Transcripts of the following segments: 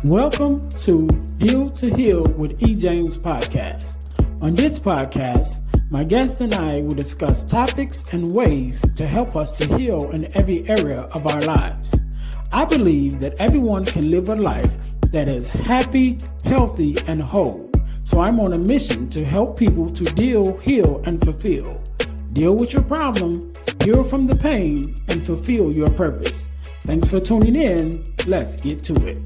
Welcome to Deal to Heal with E. James podcast. On this podcast, my guest and I will discuss topics and ways to help us to heal in every area of our lives. I believe that everyone can live a life that is happy, healthy, and whole. So I'm on a mission to help people to deal, heal, and fulfill. Deal with your problem, heal from the pain, and fulfill your purpose. Thanks for tuning in. Let's get to it.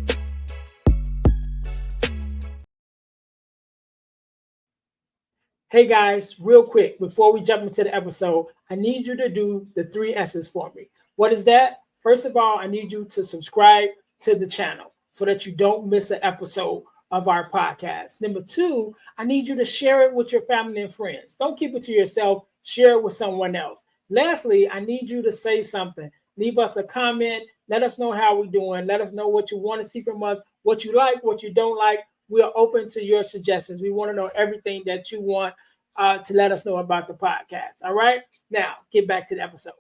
Hey guys, real quick, before we jump into the episode, I need you to do the 3 S's for me. What is that? First of all, I need you to subscribe to the channel so that you don't miss an episode of our podcast. Number 2, I need you to share it with your family and friends. Don't keep it to yourself. Share it with someone else. Lastly, I need you to say something. Leave us a comment. Let us know how we're doing. Let us know what you want to see from us, what you like, what you don't like. We are open to your suggestions. We want to know everything that you want to let us know about the podcast. All right. Now, get back to the episode.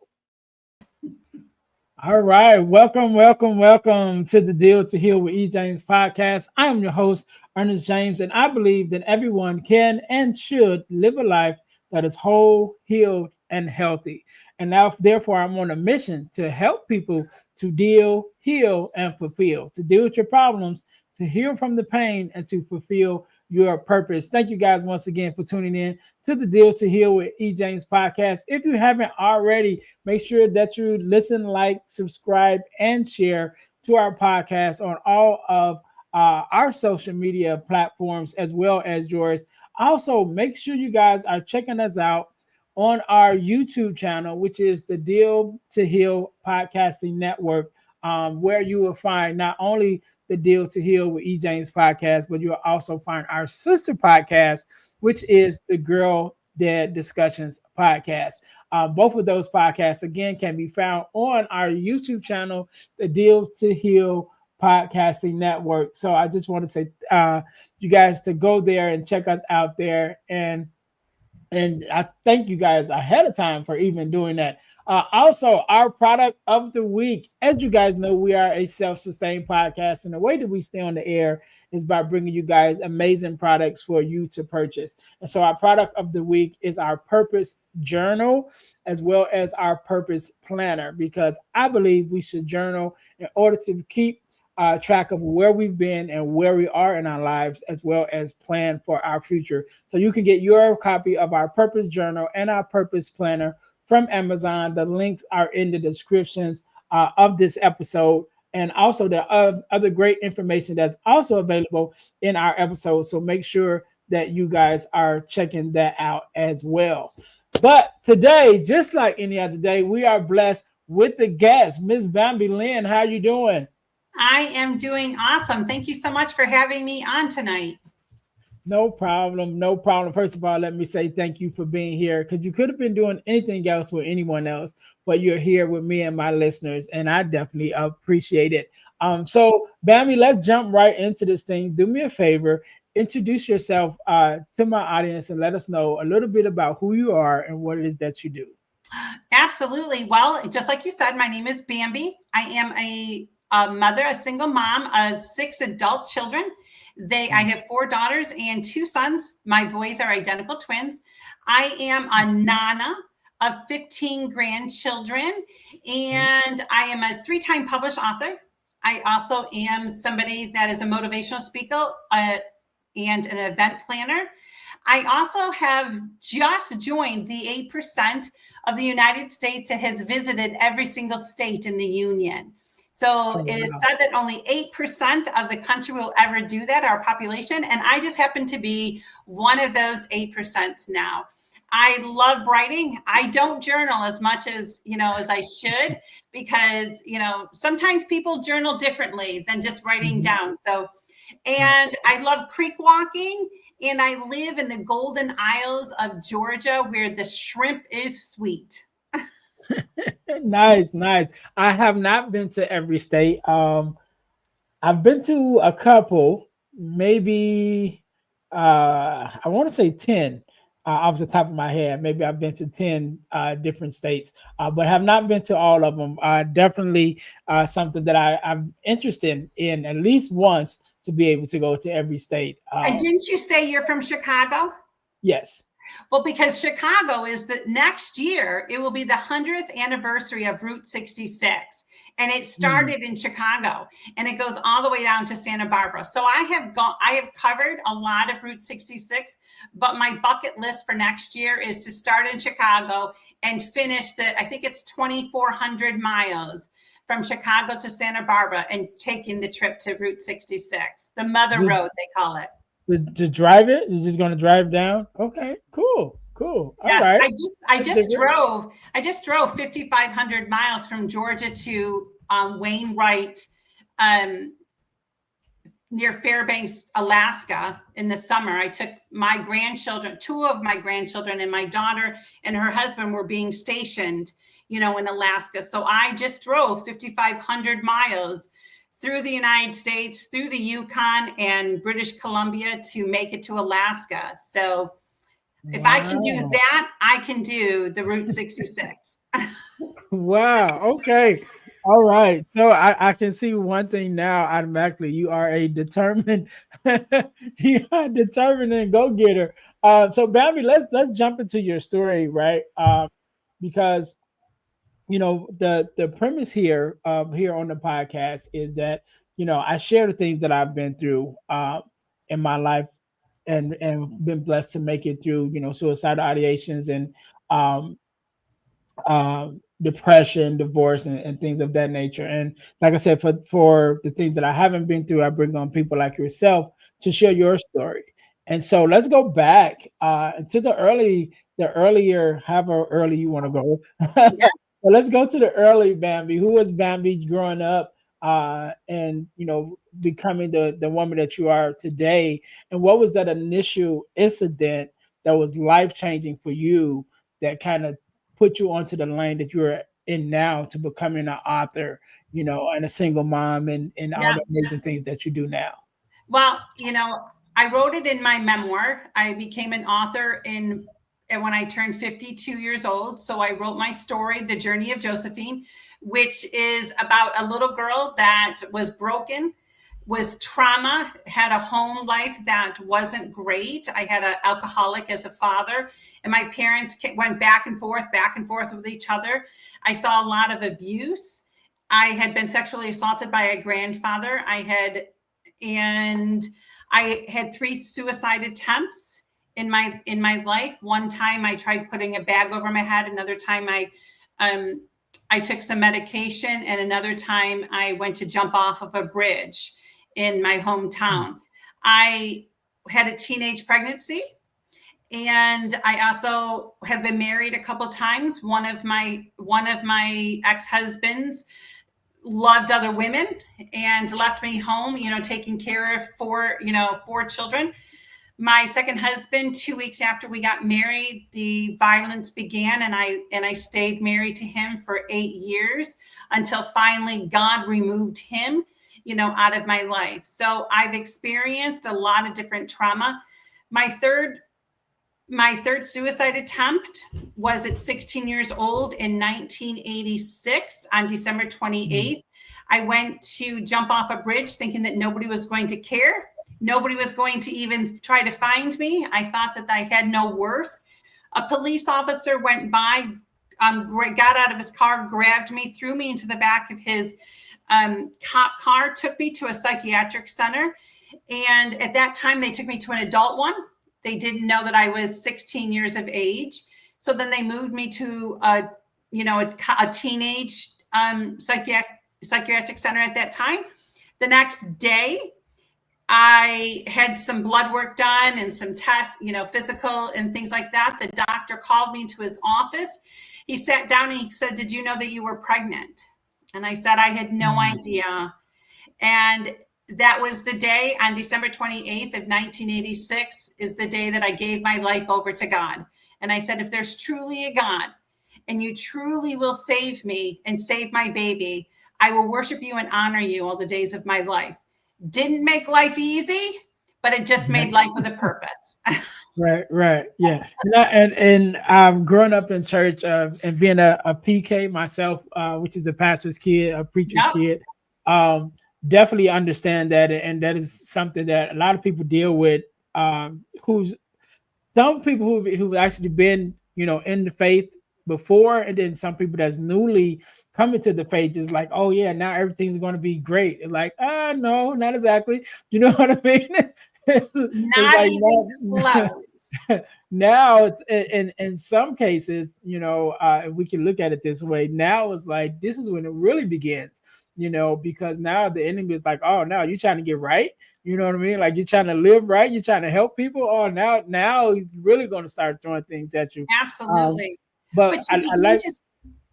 All right. Welcome to the Deal to Heal with E. James podcast. I am your host, Ernest James, and I believe that everyone can and should live a life that is whole, healed, and healthy. And now, therefore, I'm on a mission to help people to deal, heal, and fulfill, to deal with your problems, to heal from the pain, and to fulfill your purpose. Thank you guys once again for tuning in to the Deal to Heal with E. James podcast. If you haven't already, make sure that you listen, like, subscribe, and share to our podcast on all of our social media platforms as well as yours. Also, make sure you guys are checking us out on our YouTube channel, which is the Deal to Heal Podcasting Network, where you will find not only the Deal to Heal with E. James podcast, but you'll also find our sister podcast, which is the Girl Dead Discussions podcast. Both of those podcasts, again, can be found on our YouTube channel, the Deal to Heal Podcasting Network. So I just want to say you guys to go there and check us out there. And I thank you guys ahead of time for even doing that. Also, our product of the week. As you guys know, we are a self-sustained podcast, and the way that we stay on the air is by bringing you guys amazing products for you to purchase. And so our product of the week is our Purpose Journal, as well as our Purpose Planner, because I believe we should journal in order to keep track of where we've been and where we are in our lives, as well as plan for our future. So you can get your copy of our Purpose Journal and our Purpose Planner from Amazon. The links are in the descriptions of this episode, and also the other great information that's also available in our episode. So make sure that you guys are checking that out as well. But today, just like any other day, we are blessed with the guest, Miss Bambi Lynn. How are you doing? I am doing awesome. Thank you so much for having me on tonight. No problem. First of all, let me say thank you for being here, because you could have been doing anything else with anyone else, but you're here with me and my listeners, and I definitely appreciate it. So Bambi, let's jump right into this thing. Do me a favor, introduce yourself to my audience and let us know a little bit about who you are and what it is that you do. Absolutely. Well, just like you said, my name is Bambi. I am a mother, a single mom of 6 adult children. I have 4 daughters and 2 sons. My boys are identical twins. I am a nana of 15 grandchildren, and I am a 3-time published author. I also am somebody that is a motivational speaker and an event planner. I also have just joined the 8% of the United States that has visited every single state in the union. So it is said that only 8% of the country will ever do that, our population. And I just happen to be one of those 8% now. I love writing. I don't journal as much as I should, because, sometimes people journal differently than just writing down. So, and I love creek walking, and I live in the Golden Isles of Georgia, where the shrimp is sweet. Nice. I have not been to every state. I've been to a couple, maybe I want to say 10. off the top of my head. Maybe I've been to 10 different states, but have not been to all of them. Definitely something that I'm interested in at least once to be able to go to every state. And didn't you say you're from Chicago? Yes. Well, because Chicago is the next year, it will be the 100th anniversary of Route 66. And it started in Chicago and it goes all the way down to Santa Barbara. So I have covered a lot of Route 66, but my bucket list for next year is to start in Chicago and finish I think it's 2,400 miles from Chicago to Santa Barbara and taking the trip to Route 66, the Mother Road, they call it. To drive it? You're just going to drive down? Okay, cool. All Yes, right. I just drove 5,500 miles from Georgia to Wainwright, near Fairbanks, Alaska in the summer. I took my grandchildren, two of my grandchildren, and my daughter and her husband were being stationed, in Alaska. So I just drove 5,500 miles through the United States, through the Yukon and British Columbia to make it to Alaska. So if I can do that, I can do the Route 66. Wow. Okay. All right. So I can see one thing now automatically. You are a determined, you are a determined and go getter. So Bambi, let's jump into your story, right? Because the premise here on the podcast is that I share the things that I've been through in my life and been blessed to make it through suicidal ideations and um, depression, divorce, and things of that nature. And like I said, for the things that I haven't been through, I bring on people like yourself to share your story. And so let's go back to the earlier, however early you want to go. Yeah. Well, let's go to the early Bambi. Who was Bambi growing up, and becoming the woman that you are today? And what was that initial incident that was life changing for you that kind of put you onto the lane that you're in now to becoming an author, and a single mom and all Yeah. the amazing things that you do now? Well, I wrote it in my memoir. I became an author when I turned 52 years old. So I wrote my story, The Journey of Josephine, which is about a little girl that was broken, was trauma, had a home life that wasn't great. I had an alcoholic as a father, and my parents went back and forth with each other. I saw a lot of abuse. I had been sexually assaulted by a grandfather. I had 3 suicide attempts in my life. One time I tried putting a bag over my head. Another time I took some medication, and another time I went to jump off of a bridge in my hometown. I had a teenage pregnancy, and I also have been married a couple times. One of my ex-husbands loved other women and left me home, taking care of 4 children. My second husband, 2 weeks after we got married, the violence began, and I stayed married to him for 8 years until finally God removed him, out of my life. So I've experienced a lot of different trauma. My third suicide attempt was at 16 years old in 1986 on December 28th. I went to jump off a bridge thinking that nobody was going to care. Nobody was going to even try to find me. I thought that I had no worth. A police officer went by, got out of his car, grabbed me, threw me into the back of his cop car, took me to a psychiatric center. And at that time, they took me to an adult one. They didn't know that I was 16 years of age. So then they moved me to a teenage psychiatric center at that time. The next day, I had some blood work done and some tests, physical and things like that. The doctor called me to his office. He sat down and he said, "Did you know that you were pregnant?" And I said, "I had no idea." And that was the day on December 28th of 1986 is the day that I gave my life over to God. And I said, if there's truly a God and you truly will save me and save my baby, I will worship you and honor you all the days of my life. Didn't make life easy, but it just made life with a purpose. Right, yeah. And growing up in church and being a PK myself, which is a pastor's kid, a preacher's Yep. kid, um, definitely understand that, and that is something that a lot of people deal with. Who's some people who've actually been, in the faith before, and then some people that's newly coming to the faith is like, oh yeah, now everything's going to be great. And like, no, not exactly. You know what I mean? It's Not like even no. close. Now it's in some cases, if we can look at it this way, now it's like this is when it really begins, because now the enemy is like, oh, now you're trying to get right. You know what I mean? Like you're trying to live right, you're trying to help people. Oh, now he's really going to start throwing things at you. Um, Absolutely. but But you I begin like, to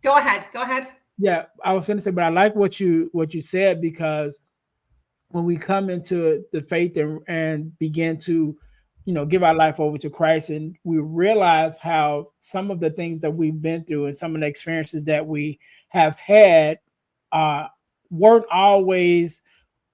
go ahead. Go ahead. yeah, I was going to say, but I like what you said, because when we come into the faith and begin to, give our life over to Christ, and we realize how some of the things that we've been through and some of the experiences that we have had uh, weren't always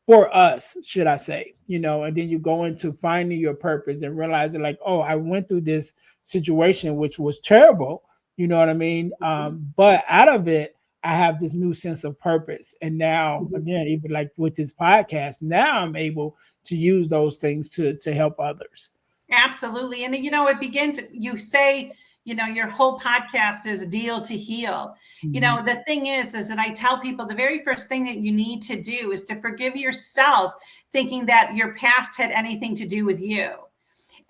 for us, should I say, and then you go into finding your purpose and realizing like, oh, I went through this situation, which was terrible, you know what I mean? But out of it, I have this new sense of purpose. And now, again, even like with this podcast, now I'm able to use those things to help others. Absolutely. And it begins, you say, your whole podcast is deal to heal. Mhm. The thing is that I tell people the very first thing that you need to do is to forgive yourself, thinking that your past had anything to do with you.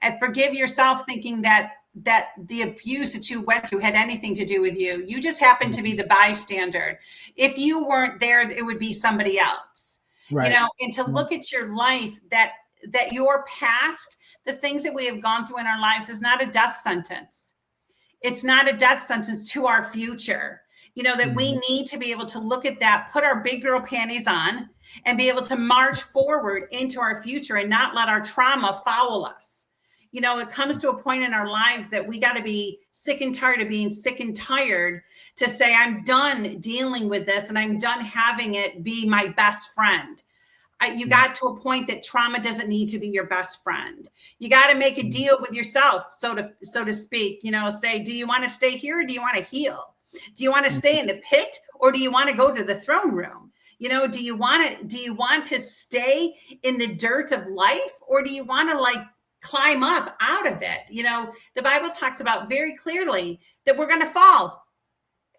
And forgive yourself thinking that the abuse that you went through had anything to do with you. You just happened to be the bystander. If you weren't there, it would be somebody else. Right. And to Yeah. look at your life, that your past, the things that we have gone through in our lives, is not a death sentence. It's not a death sentence to our future. That we Mhm. need to be able to look at that, put our big girl panties on, and be able to march forward into our future and not let our trauma foul us. It comes to a point in our lives that we got to be sick and tired of being sick and tired to say, I'm done dealing with this and I'm done having it be my best friend. You got to a point that trauma doesn't need to be your best friend. You got to make a deal with yourself, so to speak. Say, do you want to stay here or do you want to heal? Do you want to stay in the pit or do you want to go to the throne room? Do you want to stay in the dirt of life, or do you want to like climb up out of it? The Bible talks about very clearly that we're going to fall.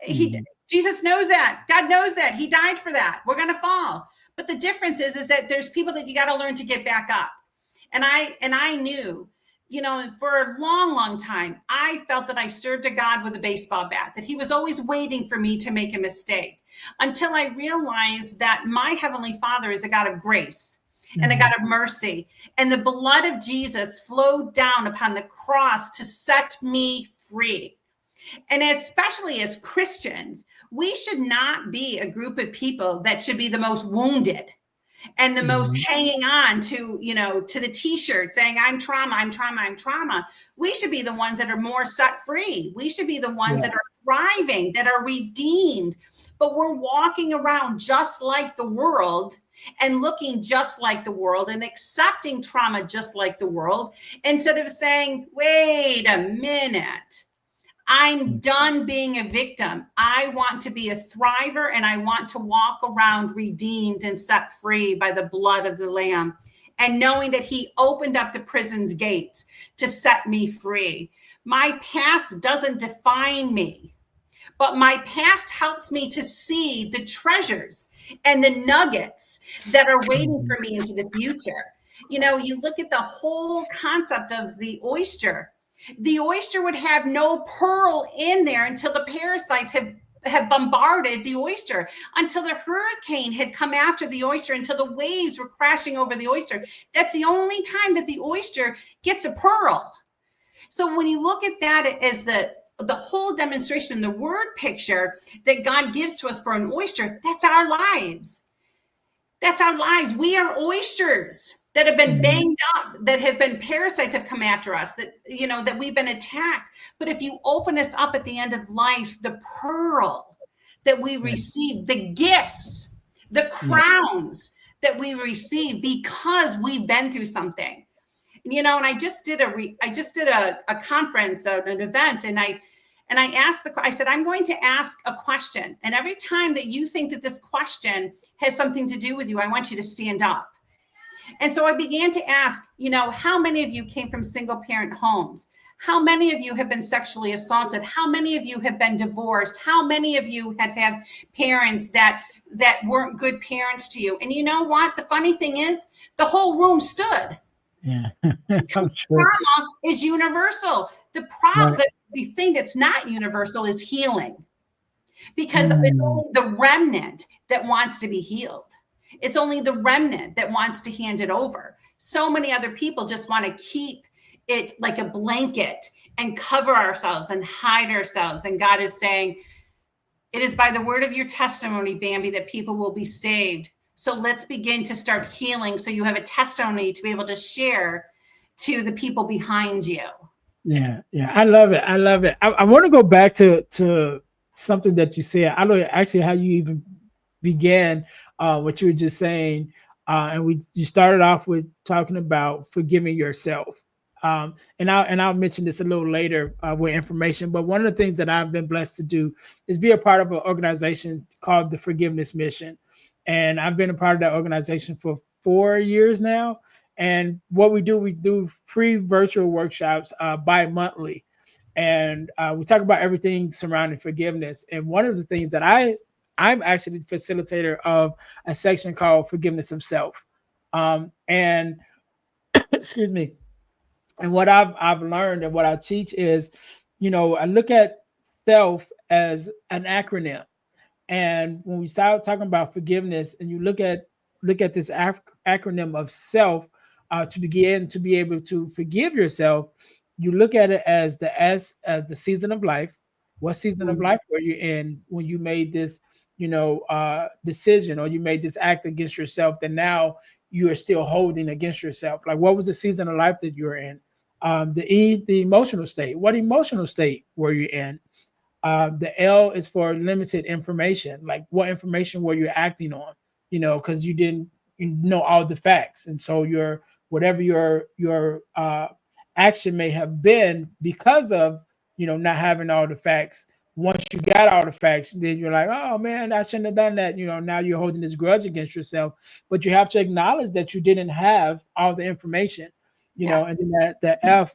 Mhm. Jesus knows that. God knows that. He died for that. We're going to fall. But the difference is that there's people that you got to learn to get back up. And I knew, for a long, long time, I felt that I served a God with a baseball bat, that he was always waiting for me to make a mistake, until I realized that my Heavenly Father is a God of grace and a God Mhm. of mercy. And the blood of Jesus flowed down upon the cross to set me free. And especially as Christians, we should not be a group of people that should be the most wounded and the most Mhm. hanging on to, to the t-shirt saying, I'm trauma, I'm trauma, I'm trauma. We should be the ones that are more set free. We should be the ones that Yeah. are thriving, that are redeemed. But we're walking around just like the world and looking just like the world and accepting trauma just like the world, instead of saying, wait a minute, I'm done being a victim. I want to be a thriver, and I want to walk around redeemed and set free by the blood of the Lamb, and knowing that he opened up the prison's gates to set me free. My past doesn't define me, but my past helps me to see the treasures and the nuggets that are waiting Mhm. for me into the future. You look at the whole concept of the oyster. The oyster would have no pearl in there until the parasites have bombarded the oyster, until the hurricane had come after the oyster, until the waves were crashing over the oyster. That's the only time that the oyster gets a pearl. So when you look at that as the whole demonstration, the word picture that God gives to us for an oyster, that's our lives. That's our lives. We are oysters that have been Mhm. banged up, that have been parasites have come after us, that we've been attacked. But if you open us up at the end of life, the pearl that we Right. receive, the gifts, the Yeah. crowns that we receive because we've been through something. And I just did a conference, an event, and I asked I said, I'm going to ask a question. And every time that you think that this question has something to do with you, I want you to stand up. And so I began to ask, how many of you came from single parent homes? How many of you have been sexually assaulted? How many of you have been divorced? How many of you have had parents that weren't good parents to you? And you know what? The funny thing is, the whole room stood. Yeah. Because trauma is universal. The problem, Right. the thing that's not universal is healing. Because it's only the remnant that wants to be healed. It's only the remnant that wants to hand it over. So many other people just want to keep it like a blanket and cover ourselves and hide ourselves. And God is saying, it is by the word of your testimony, Bambi, that people will be saved. So let's begin to start healing, so you have a testimony to be able to share to the people behind you. Yeah. I love it. I want to go back to something that you said. I don't know actually how you even began what you were just saying. And you started off with talking about forgiving yourself. And I'll mention this a little later with information. But one of the things that I've been blessed to do is be a part of an organization called the Forgiveness Mission. And I've been a part of that organization for 4 years now. And what we do free virtual workshops bi-monthly. And we talk about everything surrounding forgiveness. And one of the things that I'm actually the facilitator of a section called Forgiveness of Self. And excuse me. And what I've learned and what I teach is, I look at self as an acronym. And when we start talking about forgiveness, and you look at this acronym of self, to begin to be able to forgive yourself, you look at it as the S as the season of life. What season of life were you in when you made this, decision, or you made this act against yourself that now you are still holding against yourself? Like, what was the season of life that you were in? The emotional state. What emotional state were you in? The L is for limited information. Like, what information were you acting on? Because you didn't know all the facts, and so whatever your action may have been because of not having all the facts. Once you got all the facts, then you're like, oh man, I shouldn't have done that. Now you're holding this grudge against yourself, but you have to acknowledge that you didn't have all the information. And then the F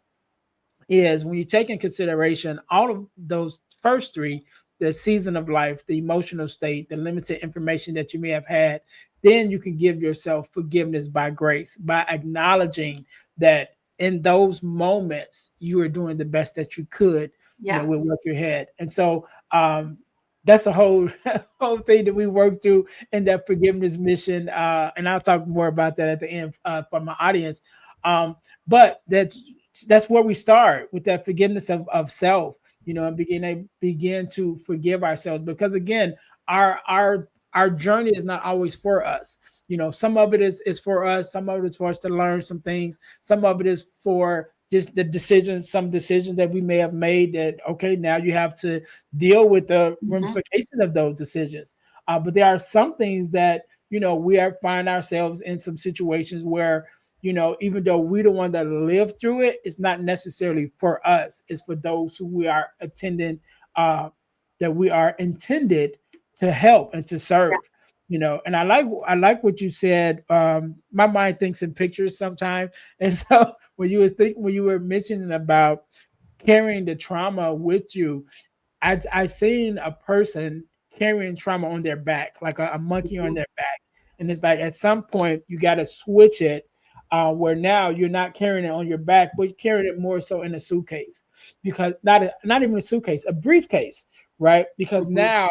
is when you take in consideration all of those first three: the season of life, the emotional state, the limited information that you may have had. Then you can give yourself forgiveness by grace, by acknowledging that in those moments you are doing the best that you could, with what you had. And so that's a whole whole thing that we work through in that forgiveness mission. And I'll talk more about that at the end for my audience. But that's where we start with that forgiveness of self, and begin to forgive ourselves, because again, our journey is not always for us. Some of it is for us, some of it is for us to learn some things, some of it is for just some decisions that we may have made that, okay, now you have to deal with the ramification of those decisions. But there are some things that, find ourselves in some situations where, even though we're the one that lived through it, it's not necessarily for us. It's for those who we are that we are intended to help and to serve. And I like what you said. My mind thinks in pictures sometimes, and so when you were mentioning about carrying the trauma with you, I seen a person carrying trauma on their back, like a monkey on their back. And it's like at some point you got to switch it, where now you're not carrying it on your back, but you're carrying it more so in a suitcase, because not even a suitcase, a briefcase, right? Because now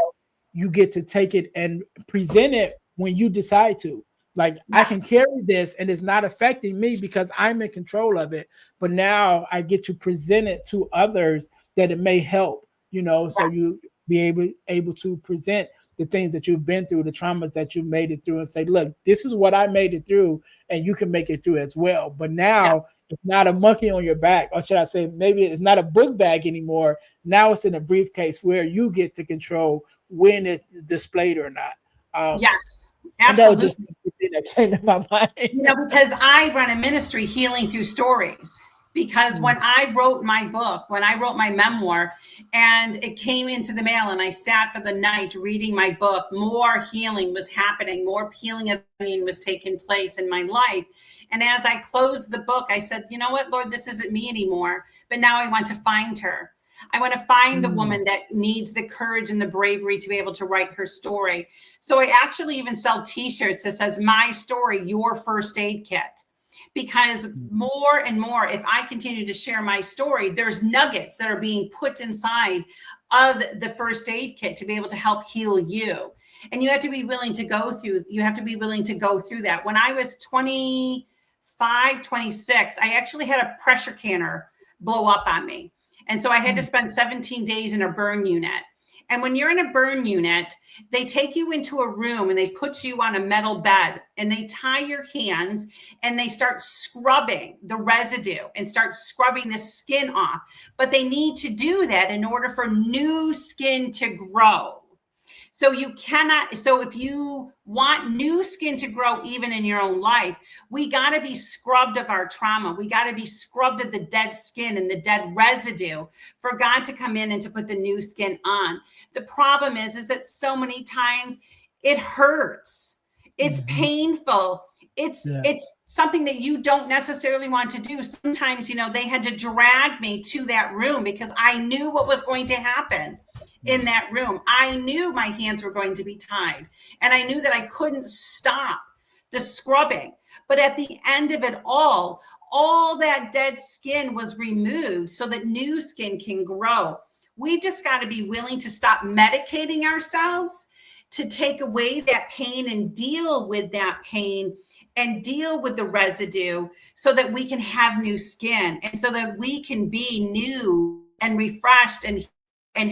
you get to take it and present it when you decide to. Like, I can carry this and it's not affecting me because I'm in control of it. But now I get to present it to others that it may help, so you be able to present the things that you've been through, the traumas that you've made it through, and say, look, this is what I made it through, and you can make it through as well. But now it's not a monkey on your back, or should I say, maybe it's not a book bag anymore. Now it's in a briefcase where you get to control when it's displayed or not. Yes, absolutely. thing that came to my mind. Because I run a ministry, Healing Through Stories. Because when I wrote my book, when I wrote my memoir, and it came into the mail and I sat for the night reading my book, more healing was happening, more peeling of the onion was taking place in my life. And as I closed the book, I said, you know what, Lord, this isn't me anymore, but now I want to find her. I want to find the woman that needs the courage and the bravery to be able to write her story. So I actually even sell t-shirts that says, my story, your first aid kit. Because more and more, if I continue to share my story, there's nuggets that are being put inside of the first aid kit to be able to help heal you. And you have to be willing to go through, that. When I was 25, 26, I actually had a pressure canner blow up on me. And so I had to spend 17 days in a burn unit. And when you're in a burn unit, they take you into a room and they put you on a metal bed and they tie your hands and they start scrubbing the residue and start scrubbing the skin off. But they need to do that in order for new skin to grow. So if you want new skin to grow even in your own life, we got to be scrubbed of our trauma. We got to be scrubbed of the dead skin and the dead residue for God to come in and to put the new skin on. The problem is that so many times it hurts. It's painful. It's something that you don't necessarily want to do. Sometimes, they had to drag me to that room because I knew what was going to happen. In that room, I knew my hands were going to be tied and I knew that I couldn't stop the scrubbing. But at the end of it all that dead skin was removed so that new skin can grow. We've just got to be willing to stop medicating ourselves to take away that pain and deal with that pain and deal with the residue so that we can have new skin and so that we can be new and refreshed and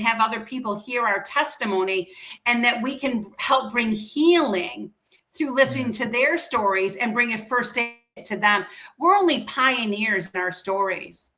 have other people hear our testimony, and that we can help bring healing through listening to their stories and bring a first aid to them. We're only pioneers in our stories.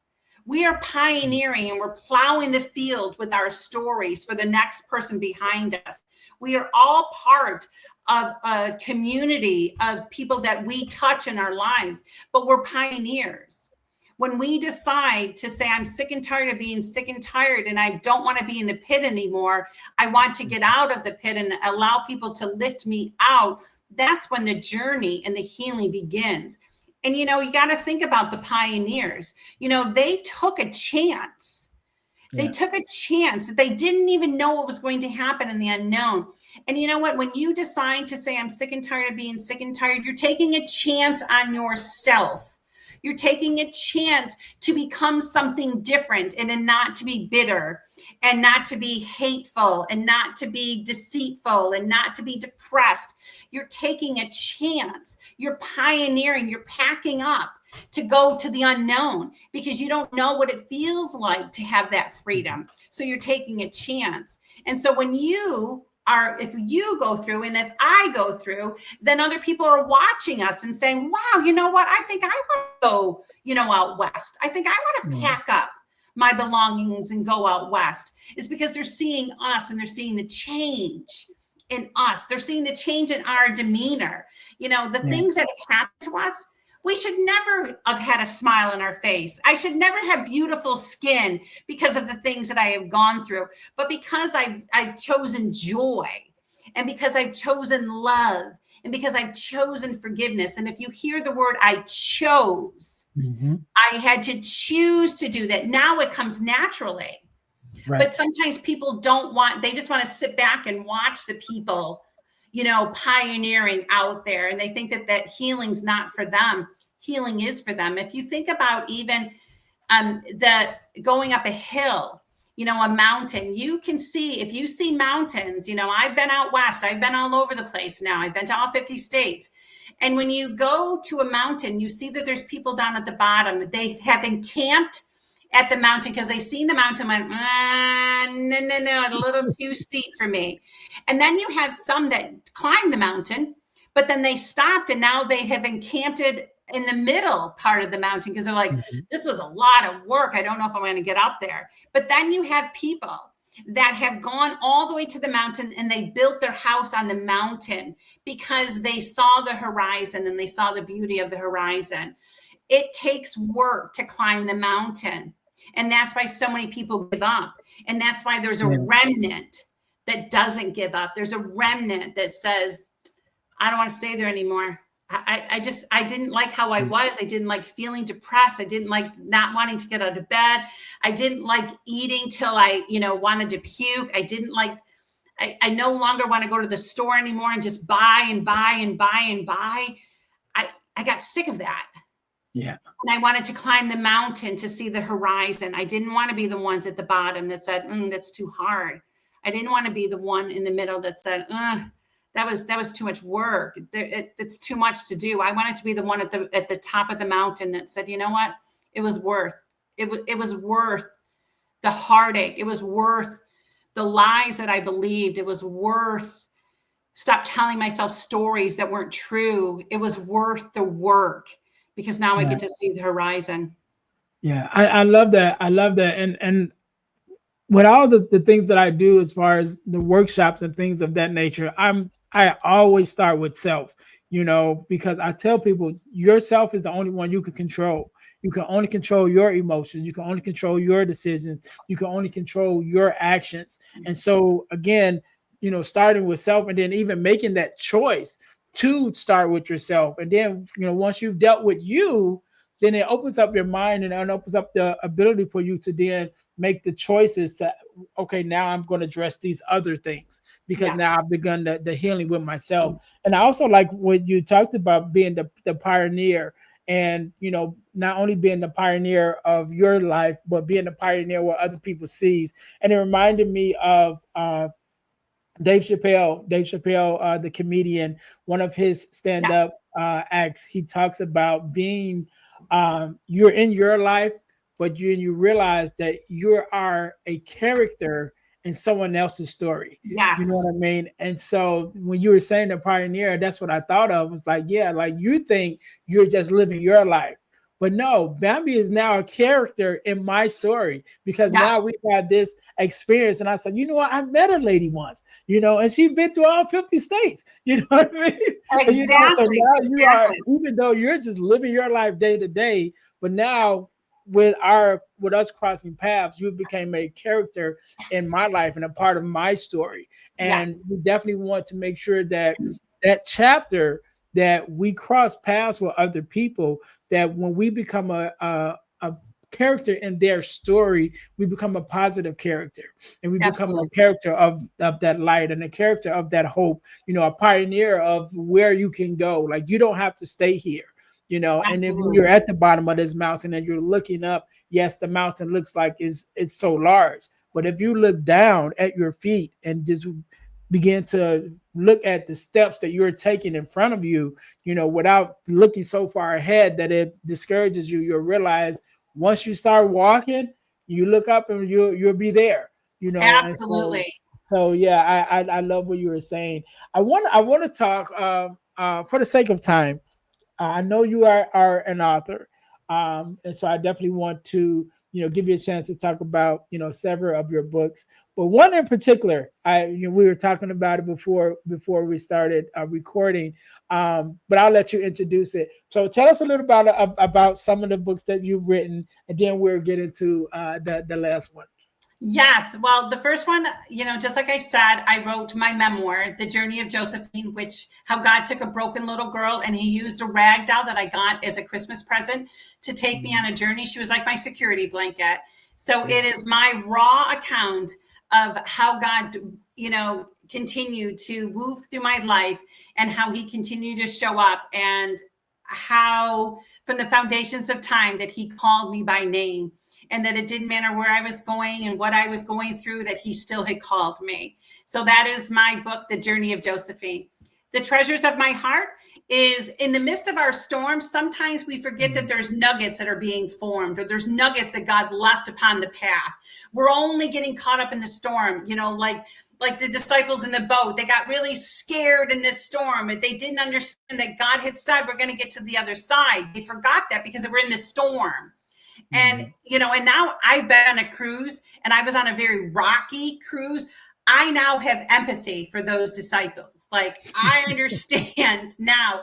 We are pioneering and we're plowing the field with our stories for the next person behind us. We are all part of a community of people that we touch in our lives, but we're pioneers. When we decide to say, I'm sick and tired of being sick and tired and I don't want to be in the pit anymore, I want to get out of the pit and allow people to lift me out, that's when the journey and the healing begins. And, you got to think about the pioneers. They took a chance. They took a chance. They didn't even know what was going to happen in the unknown. And you know what? When you decide to say, I'm sick and tired of being sick and tired, you're taking a chance on yourself. You're taking a chance to become something different and not to be bitter and not to be hateful and not to be deceitful and not to be depressed. You're taking a chance. You're pioneering. You're packing up to go to the unknown because you don't know what it feels like to have that freedom. So you're taking a chance. And so if you go through and if I go through, then other people are watching us and saying, wow, you know what? I think I want to go, out west. I think I want to pack up my belongings and go out west. It's because they're seeing us and they're seeing the change in us. They're seeing the change in our demeanor. The things that have happened to us, we should never have had a smile on our face. I should never have beautiful skin because of the things that I have gone through. But because I've chosen joy and because I've chosen love and because I've chosen forgiveness. And if you hear the word I chose, I had to choose to do that. Now it comes naturally. Right. But sometimes people they just want to sit back and watch the people, pioneering out there. And they think that healing's not for them. Healing is for them. If you think about even going up a hill, a mountain, you can see, if you see mountains, I've been out west, I've been all over the place now. I've been to all 50 states. And when you go to a mountain, you see that there's people down at the bottom. They have encamped at the mountain because they seen the mountain went, no, it's a little too steep for me. And then you have some that climbed the mountain, but then they stopped and now they have encamped in the middle part of the mountain because they're like, this was a lot of work. I don't know if I'm going to get up there. But then you have people that have gone all the way to the mountain, and they built their house on the mountain because they saw the horizon and they saw the beauty of the horizon. It takes work to climb the mountain. And that's why so many people give up. And that's why there's a remnant that doesn't give up. There's a remnant that says, I don't want to stay there anymore. I didn't like how I was. I didn't like feeling depressed. I didn't like not wanting to get out of bed. I didn't like eating till I, wanted to puke. I didn't like, I no longer want to go to the store anymore and just buy and buy and buy and buy. I got sick of that. Yeah. And I wanted to climb the mountain to see the horizon. I didn't want to be the ones at the bottom that said, that's too hard. I didn't want to be the one in the middle that said, that was too much work. It's too much to do. I wanted to be the one at the top of the mountain that said, you know what? It was worth the heartache. It was worth the lies that I believed. It was worth stop telling myself stories that weren't true. It was worth the work because now I get to see the horizon. Yeah, I love that. I love that. And with all the things that I do as far as the workshops and things of that nature, I always start with self, because I tell people yourself is the only one you can control. You can only control your emotions. You can only control your decisions. You can only control your actions. And so again, starting with self and then even making that choice to start with yourself. And then, once you've dealt with you, then it opens up your mind and it opens up the ability for you to then make the choices to, okay, now I'm going to address these other things because now I've begun the healing with myself. And I also like what you talked about being the pioneer and, not only being the pioneer of your life, but being the pioneer what other people sees. And it reminded me of, Dave Chappelle, the comedian, one of his stand-up acts, he talks about being, you're in your life, but you realize that you are a character in someone else's story. Yes. You know what I mean? And so when you were saying the pioneer, that's what I thought of. Was like, yeah, like you think you're just living your life. But no, Bambi is now a character in my story because now we've had this experience. And I said, you know what? I met a lady once, and she's been through all 50 states. You know what I mean? Exactly. So now you are, even though you're just living your life day to day, but now with us crossing paths, you became a character in my life and a part of my story. And we definitely want to make sure that chapter that we cross paths with other people, that when we become a character in their story, we become a positive character and we become a character of that light and a character of that hope, a pioneer of where you can go. Like you don't have to stay here, and then when you're at the bottom of this mountain and you're looking up, yes, the mountain looks like it's so large. But if you look down at your feet and just begin to look at the steps that you're taking in front of you, without looking so far ahead that it discourages you, you'll realize once you start walking, you look up and you'll be there, Absolutely. And so yeah, I love what you were saying. I want to talk for the sake of time. I know you are an author, and so I definitely want to give you a chance to talk about several of your books, but one in particular, we were talking about it before we started recording, but I'll let you introduce it. So tell us a little about some of the books that you've written, and then we'll get into the last one. Yes. Well, the first one, just like I said, I wrote my memoir, The Journey of Josephine, how God took a broken little girl and he used a rag doll that I got as a Christmas present to take me on a journey. She was like my security blanket. So it is my raw account of how God, continued to move through my life and how he continued to show up and how from the foundations of time that he called me by name. And that it didn't matter where I was going and what I was going through, that he still had called me. So that is my book, The Journey of Josephine. The Treasures of My Heart is in the midst of our storms. Sometimes we forget that there's nuggets that are being formed, or there's nuggets that God left upon the path. We're only getting caught up in the storm, like the disciples in the boat. They got really scared in this storm. They didn't understand that God had said, we're going to get to the other side. They forgot that because they were in the storm. And, and now I've been on a cruise and I was on a very rocky cruise. I now have empathy for those disciples. Like, I understand now.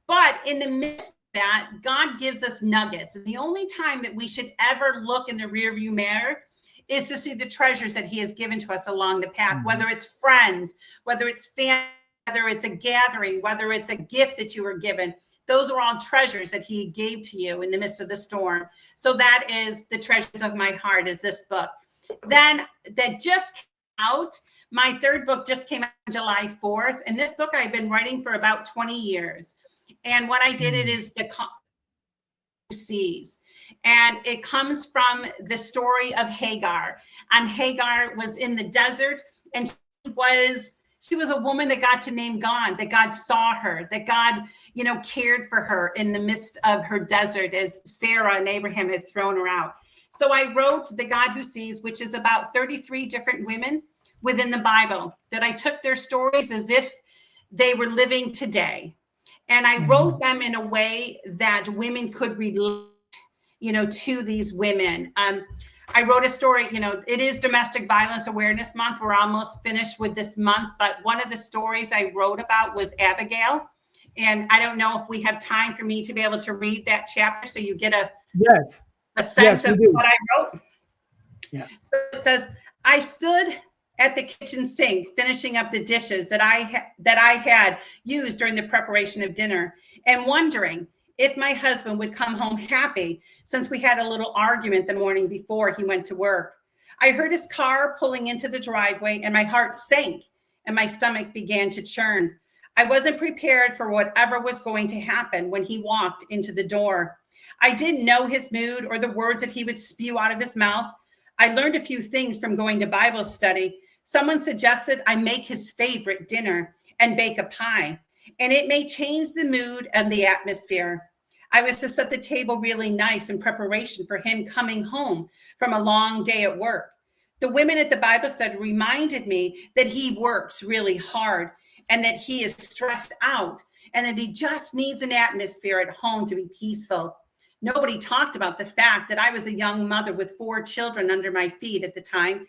But in the midst of that, God gives us nuggets. And the only time that we should ever look in the rearview mirror is to see the treasures that he has given to us along the path, whether it's friends, whether it's family, whether it's a gathering, whether it's a gift that you were given. Those are all treasures that he gave to you in the midst of the storm. So that is the treasures of my heart, is this book. Then that just came out. My third book just came out on July 4th. And this book I've been writing for about 20 years. And what I did, it is the seas. And it comes from the story of Hagar. And Hagar was in the desert, and she was a woman that got to name God, that God saw her, that God, cared for her in the midst of her desert as Sarah and Abraham had thrown her out. So I wrote The God Who Sees, which is about 33 different women within the Bible, that I took their stories as if they were living today. And I wrote them in a way that women could relate, to these women. I wrote a story, it is Domestic Violence Awareness Month. We're almost finished with this month, but one of the stories I wrote about was Abigail. And I don't know if we have time for me to be able to read that chapter so you get a sense of what I wrote. Yeah. So it says, I stood at the kitchen sink, finishing up the dishes that I had used during the preparation of dinner, and wondering if my husband would come home happy, since we had a little argument the morning before he went to work. I heard his car pulling into the driveway, and my heart sank and my stomach began to churn. I wasn't prepared for whatever was going to happen when he walked into the door. I didn't know his mood or the words that he would spew out of his mouth. I learned a few things from going to Bible study. Someone suggested I make his favorite dinner and bake a pie, and it may change the mood and the atmosphere. I was to set the table really nice in preparation for him coming home from a long day at work. The women at the Bible study reminded me that he works really hard and that he is stressed out and that he just needs an atmosphere at home to be peaceful. Nobody talked about the fact that I was a young mother with 4 children under my feet at the time.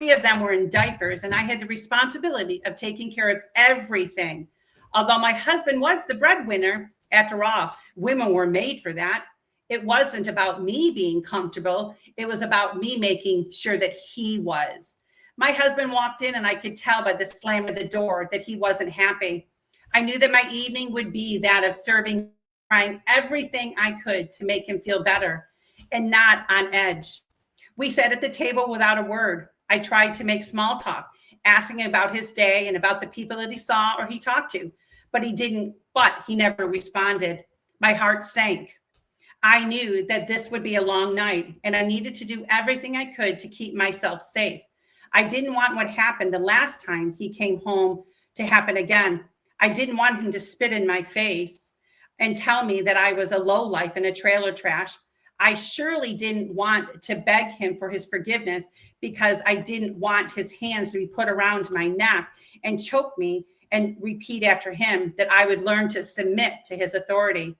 3 of them were in diapers, and I had the responsibility of taking care of everything. Although my husband was the breadwinner, after all, women were made for that. It wasn't about me being comfortable. It was about me making sure that he was. My husband walked in, and I could tell by the slam of the door that he wasn't happy. I knew that my evening would be that of serving, trying everything I could to make him feel better and not on edge. We sat at the table without a word. I tried to make small talk, asking about his day and about the people that he saw or he talked to, but he never responded. My heart sank. I knew that this would be a long night, and I needed to do everything I could to keep myself safe. I didn't want what happened the last time he came home to happen again. I didn't want him to spit in my face and tell me that I was a lowlife and a trailer trash. I surely didn't want to beg him for his forgiveness, because I didn't want his hands to be put around my neck and choke me and repeat after him that I would learn to submit to his authority.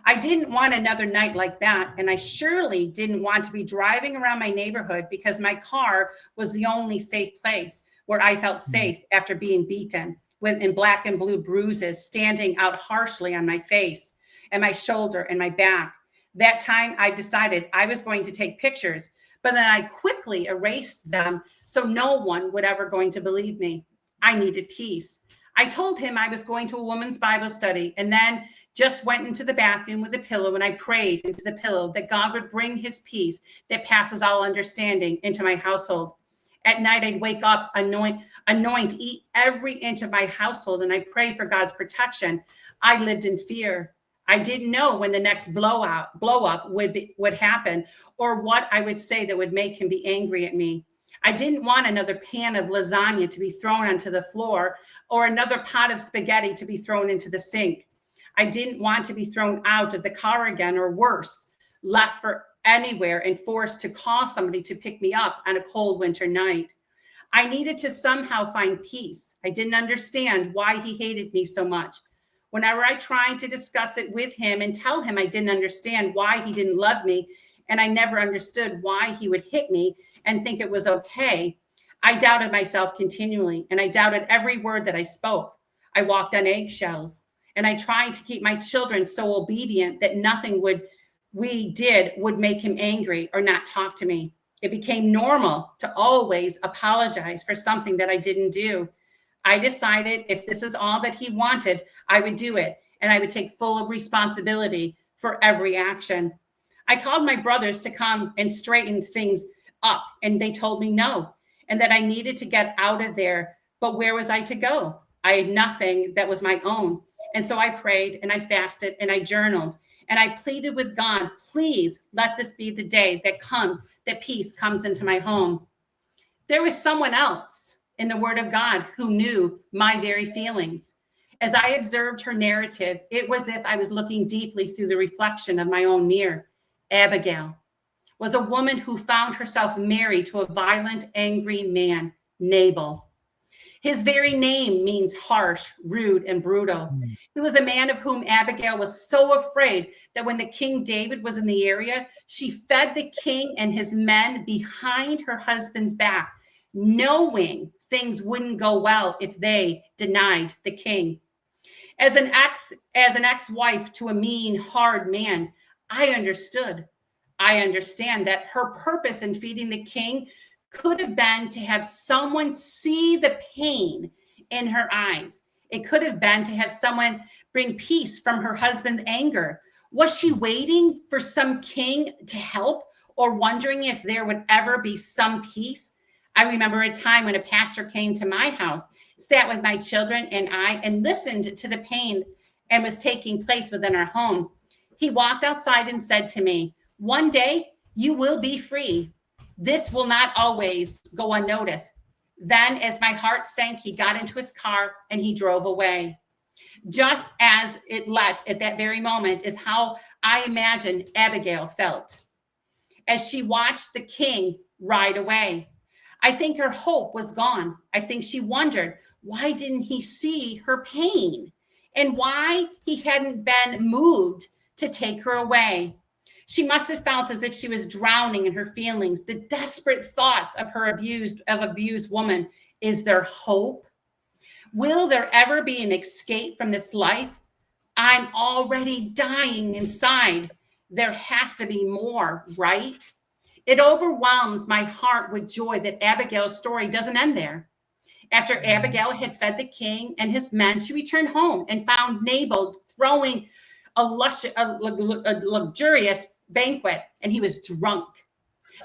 I didn't want another night like that, and I surely didn't want to be driving around my neighborhood because my car was the only safe place where I felt safe after being beaten in black and blue bruises standing out harshly on my face and my shoulder and my back. That time I decided I was going to take pictures, but then I quickly erased them so no one would ever going to believe me. I needed peace. I told him I was going to a women's Bible study, and then just went into the bathroom with a pillow, and I prayed into the pillow that God would bring his peace that passes all understanding into my household. At night, I'd wake up, anoint every inch of my household, and I pray for God's protection. I lived in fear. I didn't know when the next blow up would happen, or what I would say that would make him be angry at me. I didn't want another pan of lasagna to be thrown onto the floor, or another pot of spaghetti to be thrown into the sink. I didn't want to be thrown out of the car again, or worse, left for anywhere and forced to call somebody to pick me up on a cold winter night. I needed to somehow find peace. I didn't understand why he hated me so much. Whenever I tried to discuss it with him and tell him I didn't understand why he didn't love me and I never understood why he would hit me and think it was okay. I doubted myself continually, and I doubted every word that I spoke. I walked on eggshells, and I tried to keep my children so obedient that nothing we did would make him angry or not talk to me. It became normal to always apologize for something that I didn't do. I decided if this is all that he wanted, I would do it, and I would take full responsibility for every action. I called my brothers to come and straighten things up, and they told me no, and that I needed to get out of there. But where was I to go? I had nothing that was my own. And so I prayed and I fasted and I journaled and I pleaded with God, please let this be the day that peace comes into my home. There was someone else in the Word of God who knew my very feelings. As I observed her narrative, it was as if I was looking deeply through the reflection of my own mirror. Abigail was a woman who found herself married to a violent, angry man, Nabal. His very name means harsh, rude, and brutal. He was a man of whom Abigail was so afraid that when the King David was in the area, she fed the king and his men behind her husband's back, knowing things wouldn't go well if they denied the king. As an ex-wife to a mean, hard man, I understood. I understand that her purpose in feeding the king could have been to have someone see the pain in her eyes. It could have been to have someone bring peace from her husband's anger. Was she waiting for some king to help or wondering if there would ever be some peace? I remember a time when a pastor came to my house, sat with my children and I, and listened to the pain and was taking place within our home. He walked outside and said to me, "One day you will be free. This will not always go unnoticed." Then, as my heart sank, he got into his car and he drove away. Just as it let at that very moment is how I imagined Abigail felt as she watched the king ride away. I think her hope was gone. I think she wondered, why didn't he see her pain and why he hadn't been moved to take her away? She must have felt as if she was drowning in her feelings, the desperate thoughts of her abused woman. Is there hope? Will there ever be an escape from this life? I'm already dying inside. There has to be more, right? It overwhelms my heart with joy that Abigail's story doesn't end there. After Abigail had fed the king and his men, she returned home and found Nabal throwing a luxurious banquet, and he was drunk.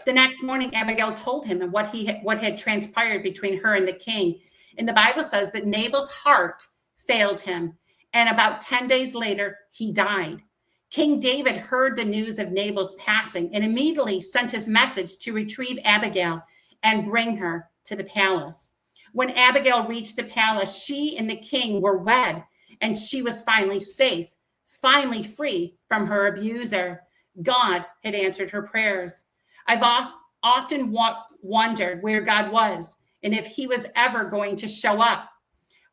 The next morning, Abigail told him what had transpired between her and the king. And the Bible says that Nabal's heart failed him, and about 10 days later, he died. King David heard the news of Nabal's passing and immediately sent his message to retrieve Abigail and bring her to the palace. When Abigail reached the palace, she and the king were wed, and she was finally safe, finally free from her abuser. God had answered her prayers. I've often wondered where God was and if he was ever going to show up.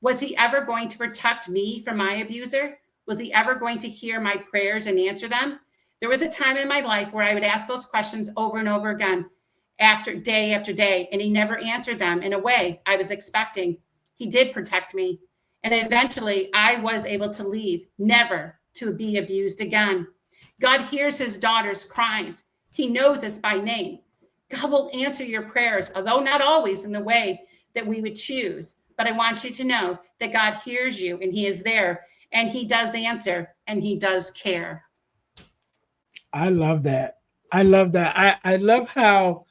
Was he ever going to protect me from my abuser? Was he ever going to hear my prayers and answer them? There was a time in my life where I would ask those questions over and over again, after day, and he never answered them in a way I was expecting. He did protect me. And eventually I was able to leave, never to be abused again. God hears his daughter's cries. He knows us by name. God will answer your prayers, although not always in the way that we would choose. But I want you to know that God hears you and he is there and he does answer and he does care. I love that. I love that. I love how,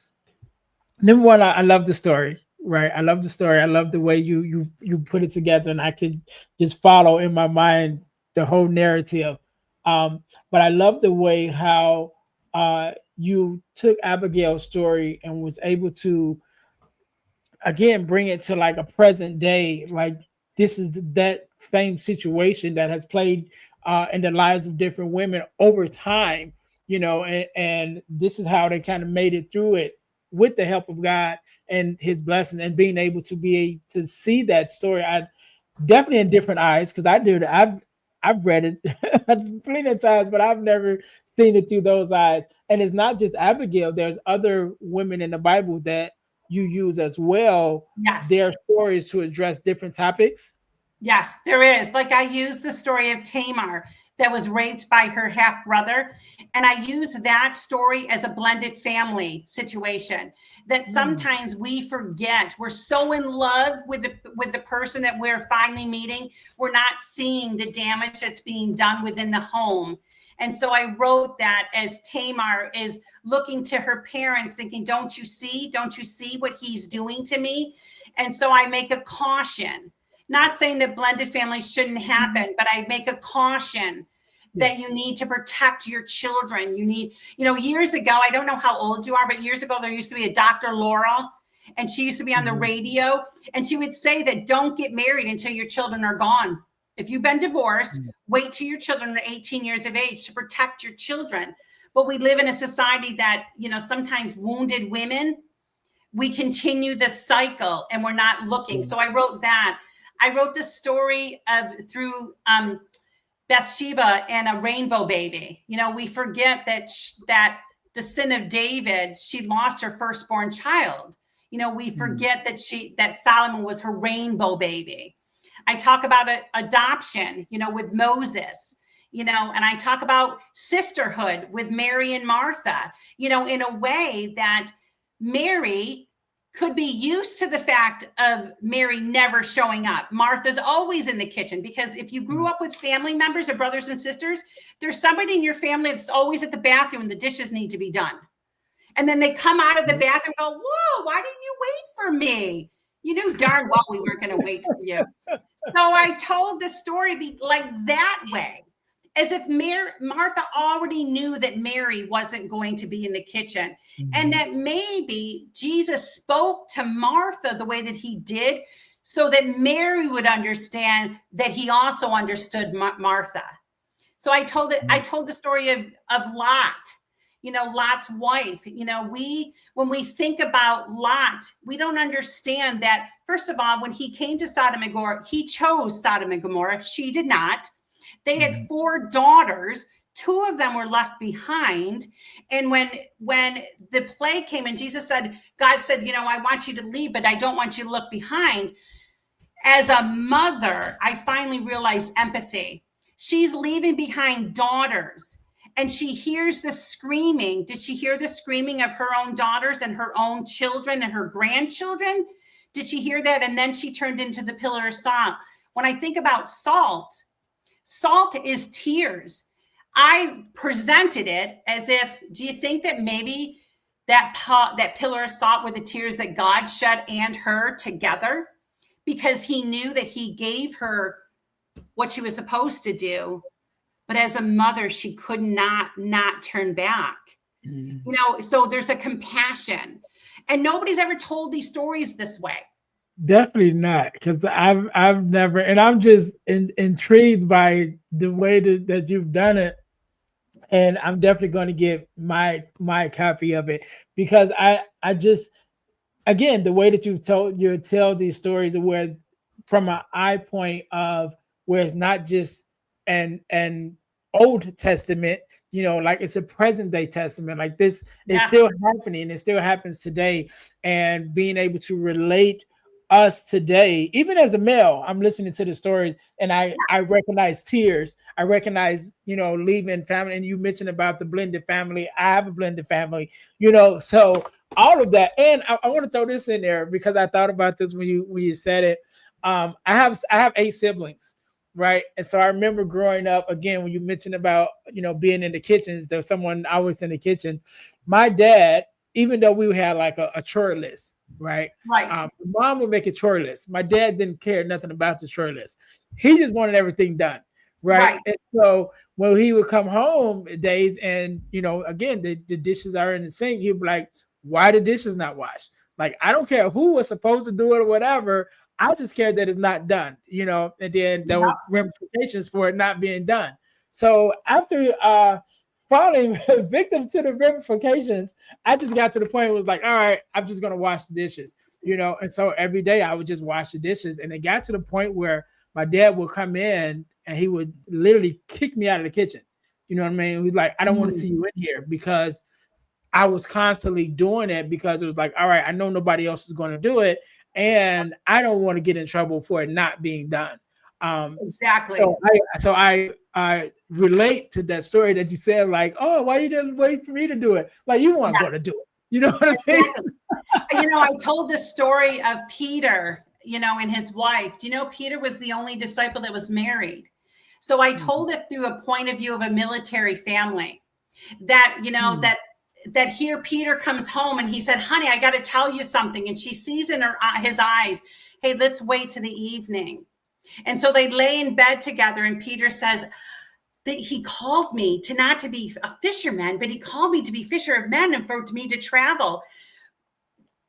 number one, I love the story, right? I love the story. I love the way you put it together, and I could just follow in my mind the whole narrative. But I love the way how you took Abigail's story and was able to again bring it to like a present day. Like this is that same situation that has played in the lives of different women over time, and this is how they kind of made it through it with the help of God and his blessing, and being able to be to see that story. I definitely in different eyes, because I've read it plenty of times, but I've never seen it through those eyes. And it's not just Abigail. There's other women in the Bible that you use as well, Yes. their stories to address different topics. Yes, there is. Like I use the story of Tamar that was raped by her half brother. And I use that story as a blended family situation that sometimes we forget. We're so in love with the person that we're finally meeting. We're not seeing the damage that's being done within the home. And so I wrote that as Tamar is looking to her parents thinking, don't you see? Don't you see what he's doing to me? And so I make a caution. Not saying that blended families shouldn't happen, but I make a caution that you need to protect your children. You need, years ago, I don't know how old you are, but years ago, there used to be a Dr. Laurel, and she used to be on the radio, and she would say that don't get married until your children are gone. If you've been divorced, wait till your children are 18 years of age to protect your children. But we live in a society that, sometimes wounded women, we continue the cycle and we're not looking. So I wrote that. I wrote the story through Bathsheba and a rainbow baby. We forget that the sin of David, she lost her firstborn child. We forget that Solomon was her rainbow baby. I talk about adoption, with Moses, and I talk about sisterhood with Mary and Martha, in a way that Mary could be used to the fact of Mary never showing up. Martha's always in the kitchen, because if you grew up with family members or brothers and sisters, there's somebody in your family that's always at the bathroom and the dishes need to be done. And then they come out of the bathroom and go, whoa, why didn't you wait for me? You knew darn well we weren't going to wait for you. So I told the story like that way, as if Martha already knew that Mary wasn't going to be in the kitchen, and that maybe Jesus spoke to Martha the way that he did so that Mary would understand that he also understood Martha. So I told the story of Lot, Lot's wife. When we think about Lot, we don't understand that, first of all, when he came to Sodom and Gomorrah, he chose Sodom and Gomorrah. She did not. They had 4 daughters. 2 of them were left behind. And when the plague came and God said, I want you to leave, but I don't want you to look behind. As a mother, I finally realized empathy. She's leaving behind daughters, and she hears the screaming. Did she hear the screaming of her own daughters and her own children and her grandchildren? Did she hear that? And then she turned into the pillar of salt. When I think about salt is tears. I presented it as if, do you think that maybe that pillar of salt were the tears that God shed and her together? Because he knew that he gave her what she was supposed to do. But as a mother, she could not turn back. So there's a compassion. And nobody's ever told these stories this way. Definitely not, because I've never, and I'm just intrigued by the way that you've done it, and I'm definitely going to get my copy of it, because I just, again, the way that you tell these stories where from an eye point of where it's not just an Old Testament, like it's a present day testament, like this is still happening. It still happens today, and being able to relate us today, even as a male, I'm listening to the story and I recognize tears. I recognize, leaving family. And you mentioned about the blended family. I have a blended family, so all of that. And I want to throw this in there because I thought about this when you said it. I have 8 siblings, right? And so I remember growing up, again, when you mentioned about, being in the kitchens, there was someone always in the kitchen. My dad, even though we had like a chore list, right? Mom would make a chore list. My dad didn't care nothing about the chore list. He just wanted everything done, right? And so when he would come home days and, again, the dishes are in the sink, he'd be like, why the dishes not washed? Like, I don't care who was supposed to do it or whatever. I just care that it's not done, and then there were ramifications for it not being done. So after falling victim to the ramifications, I just got to the point where it was like, all right, I'm just going to wash the dishes, and so every day I would just wash the dishes. And it got to the point where my dad would come in and he would literally kick me out of the kitchen. You know what I mean? He's like, I don't want to Mm. see you in here because I was constantly doing it because it was like, all right, I know nobody else is going to do it, and I don't want to get in trouble for it not being done. Um, Exactly. so I relate to that story that you said, like, oh, why you didn't wait for me to do it? Like you weren't Yeah, going to do it. You know what I mean? exactly. I told the story of Peter, and his wife. Do you know Peter was the only disciple that was married? So I Mhm. told it through a point of view of a military family that, Mm. that here Peter comes home and he said, honey, I got to tell you something. And she sees in his eyes, hey, let's wait to the evening. And so they lay in bed together, and Peter says that he called me to not to be a fisherman, but he called me to be fisher of men and for me to travel.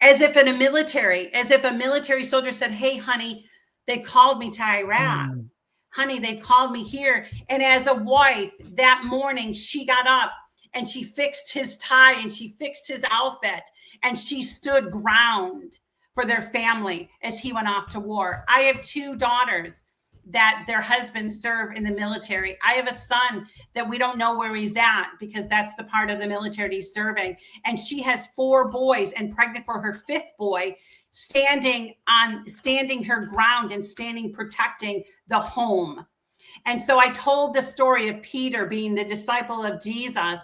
As if a military soldier said, hey, honey, they called me to Iraq. Mm. Honey, they called me here. And as a wife, that morning, she got up and she fixed his tie and she fixed his outfit and she stood ground for their family as he went off to war. I have two daughters that their husbands serve in the military. I have a son that we don't know where he's at because that's the part of the military he's serving. And she has four boys and pregnant for her fifth boy, standing her ground and standing protecting the home. And so I told the story of Peter being the disciple of Jesus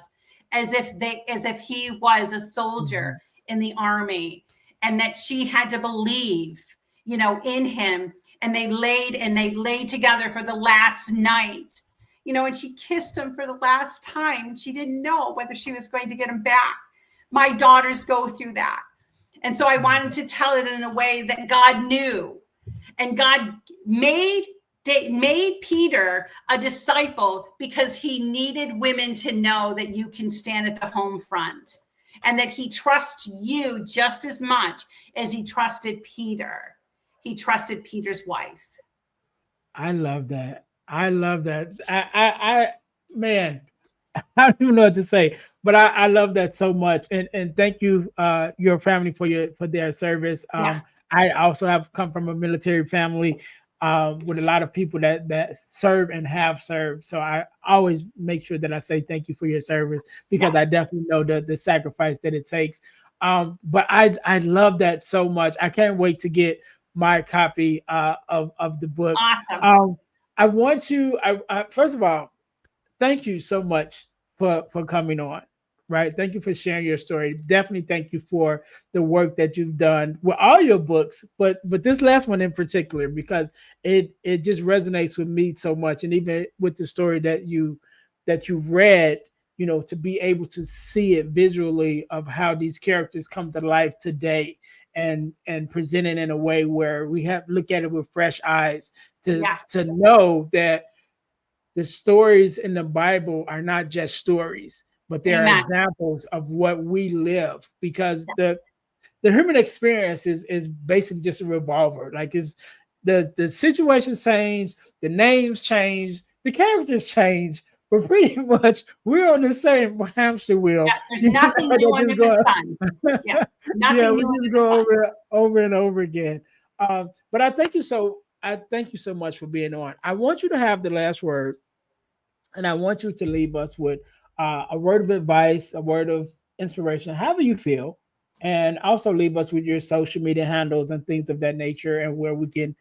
as if he was a soldier Mhm. in the army, and that she had to believe, in him. And they laid together for the last night, and she kissed him for the last time. She didn't know whether she was going to get him back. My daughters go through that. And so I wanted to tell it in a way that God knew. And God made Peter a disciple because he needed women to know that you can stand at the home front and that he trusts you just as much as he trusted Peter. He trusted Peter's wife. I love that. I love that. Man, I don't even know what to say, but I love that so much. And thank you, your family for their service. Yeah. I also have come from a military family with a lot of people that serve and have served. So I always make sure that I say thank you for your service because I Yes. definitely know the sacrifice that it takes. But I love that so much. I can't wait to get my copy of the book. Awesome. Um, I want you. First of all, thank you so much for coming on. Right, thank you for sharing your story. Definitely thank you for the work that you've done with all your books, but this last one in particular because it just resonates with me so much, and even with the story that you read, to be able to see it visually of how these characters come to life today and present it in a way where we have look at it with fresh eyes Yes. to know that the stories in the Bible are not just stories, but they are Amen. examples of what we live because Yes. the human experience is basically just a revolver. Like is the situations change, the names change, the characters change, but pretty much we're on the same hamster wheel. Yeah. There's nothing new That under just the go, sun. Yeah. yeah, Nothing we new under just the go sun. over and over again. But I thank you so much for being on. I want you to have the last word and I want you to leave us with a word of advice, a word of inspiration, however you feel, and also leave us with your social media handles and things of that nature, and where we can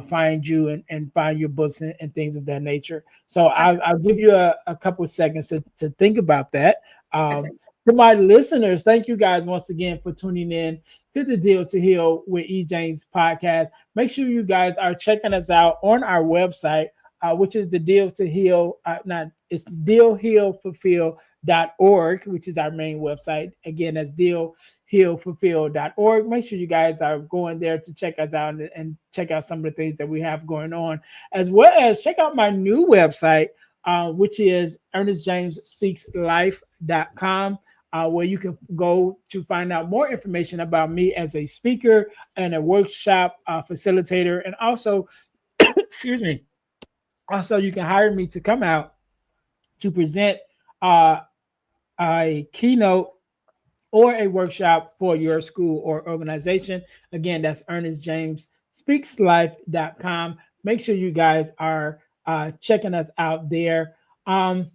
find you and find your books and things of that nature. So I'll give you a couple of seconds to think about that. Okay. To my listeners, thank you guys once again for tuning in to the Deal to Heal with E. James podcast. Make sure you guys are checking us out on our website, which is the Deal to Heal, not it's dealhealfulfill.org, which is our main website. Again, that's dealhealfulfill.org. Make sure you guys are going there to check us out and check out some of the things that we have going on, as well as check out my new website, which is ernestjamesspeakslife.com. Where you can go to find out more information about me as a speaker and a workshop facilitator, and also, excuse me, also, you can hire me to come out to present uh, a keynote or a workshop for your school or organization. Again, that's ernestjamesspeakslife.com. Make sure you guys are checking us out there. Um,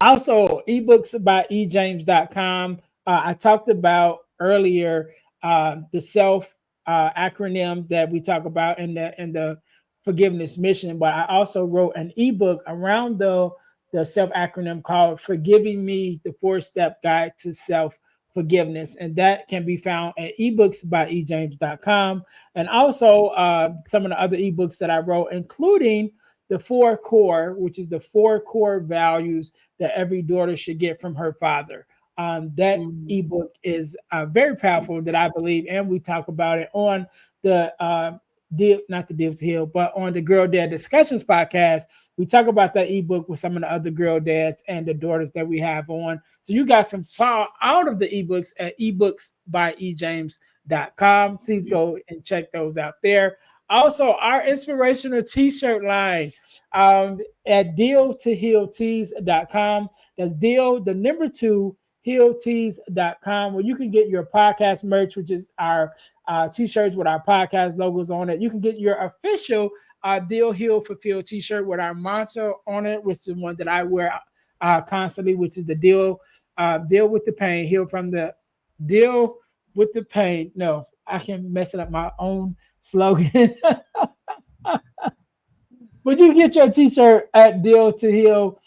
Also, ebooks by ejames.com. I talked about earlier the self acronym that we talk about in the forgiveness mission, but I also wrote an ebook around the self acronym called Forgiving Me, the 4-Step Guide to Self Forgiveness. And that can be found at ebooks by ejames.com. And also some of the other ebooks that I wrote, including the 4 core, which is the 4 core values that every daughter should get from her father. That Mm. ebook is very powerful, that I believe, and we talk about it on the deal, not the Deal to Heal, but on the Girl Dad Discussions podcast. We talk about that ebook with some of the other girl dads and the daughters that we have on. So you guys can follow out of the ebooks at ebooksbyejames.com. Please go and check those out there. Also, our inspirational t-shirt line at deal2healtees.com. That's deal, the number 2, healtees.com, where you can get your podcast merch, which is our t-shirts with our podcast logos on it. You can get your official Deal Heal Fulfill t-shirt with our mantra on it, which is the one that I wear constantly, which is the deal with the pain, heal from the deal with the pain. No, I can mess it up my own slogan. But you can get your t-shirt at deal2heal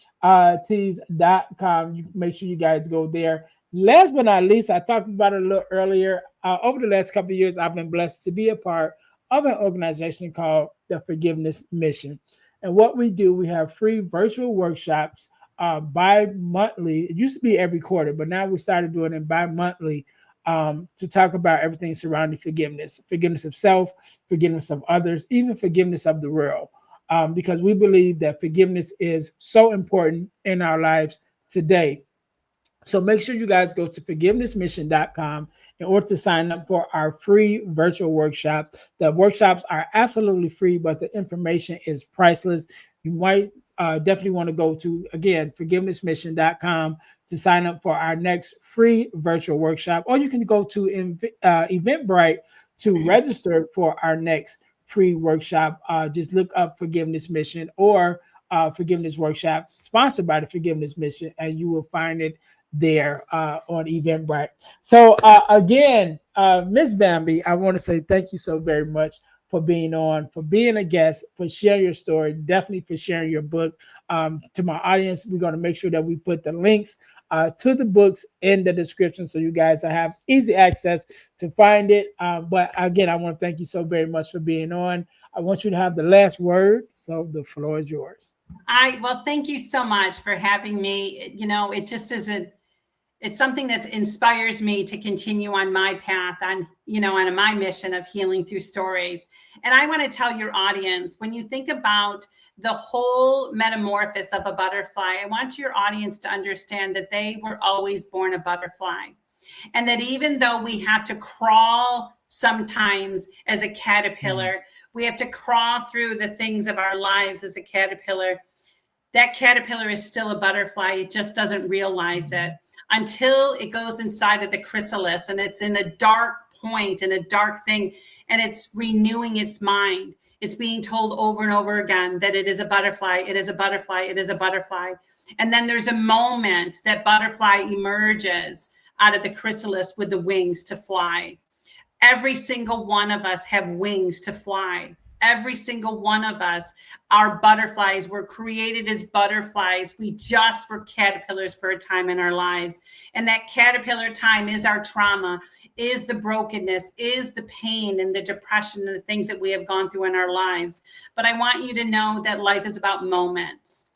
tees.com. You make sure you guys go there. Last but not least, I talked about it a little earlier. Over the last couple of years, I've been blessed to be a part of an organization called the Forgiveness Mission. And what we do, we have free virtual workshops bi-monthly. It used to be every quarter, but now we started doing it bi-monthly to talk about everything surrounding forgiveness, forgiveness of self, forgiveness of others, even forgiveness of the world. Because we believe that forgiveness is so important in our lives today. So make sure you guys go to forgivenessmission.com in order to sign up for our free virtual workshops. The workshops are absolutely free, but the information is priceless. You might definitely want to go to, again, forgivenessmission.com to sign up for our next free virtual workshop, or you can go to Eventbrite to register for our next free workshop. Just look up Forgiveness Mission or Forgiveness Workshop sponsored by the Forgiveness Mission, and you will find it there on Eventbrite. So again, Miss Bambi, I want to say thank you so very much for being on, for being a guest, for sharing your story, definitely for sharing your book. To my audience, we're going to make sure that we put the links to the books in the description so you guys have easy access to find it. But again, I want to thank you so very much for being on. I want you to have the last word, so the floor is yours. Well, thank you so much for having me. It just isn't, it's something that inspires me to continue on my path on my mission of healing through stories. And I want to tell your audience, when you think about the whole metamorphosis of a butterfly, I want your audience to understand that they were always born a butterfly. And that even though we have to crawl sometimes as a caterpillar, we have to crawl through the things of our lives as a caterpillar. That caterpillar is still a butterfly. It just doesn't realize it until it goes inside of the chrysalis and it's in a dark point and a dark thing, and it's renewing its mind. It's being told over and over again that it is a butterfly. It is a butterfly. It is a butterfly. And then there's a moment that butterfly emerges out of the chrysalis with the wings to fly. Every single one of us have wings to fly. Every single one of us are butterflies. We're created as butterflies. We just were caterpillars for a time in our lives. And that caterpillar time is our trauma, is the brokenness, is the pain and the depression and the things that we have gone through in our lives. But I want you to know that life is about moments.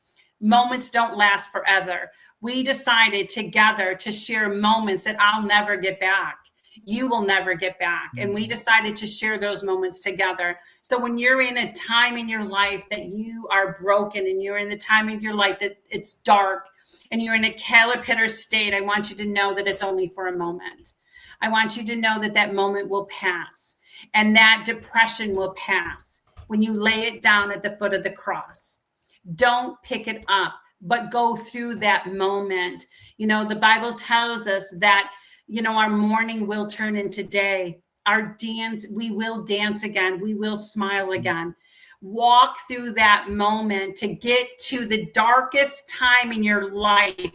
Moments don't last forever. We decided together to share moments that I'll never get back. You will never get back. And we decided to share those moments together. So when you're in a time in your life that you are broken and you're in a time of your life that it's dark and you're in a caterpillar state, I want you to know that it's only for a moment. I want you to know that that moment will pass and that depression will pass when you lay it down at the foot of the cross. Don't pick it up, but go through that moment. The Bible tells us that our mourning will turn into day. Our dance, we will dance again. We will smile again. walk through that moment to get to the darkest time in your life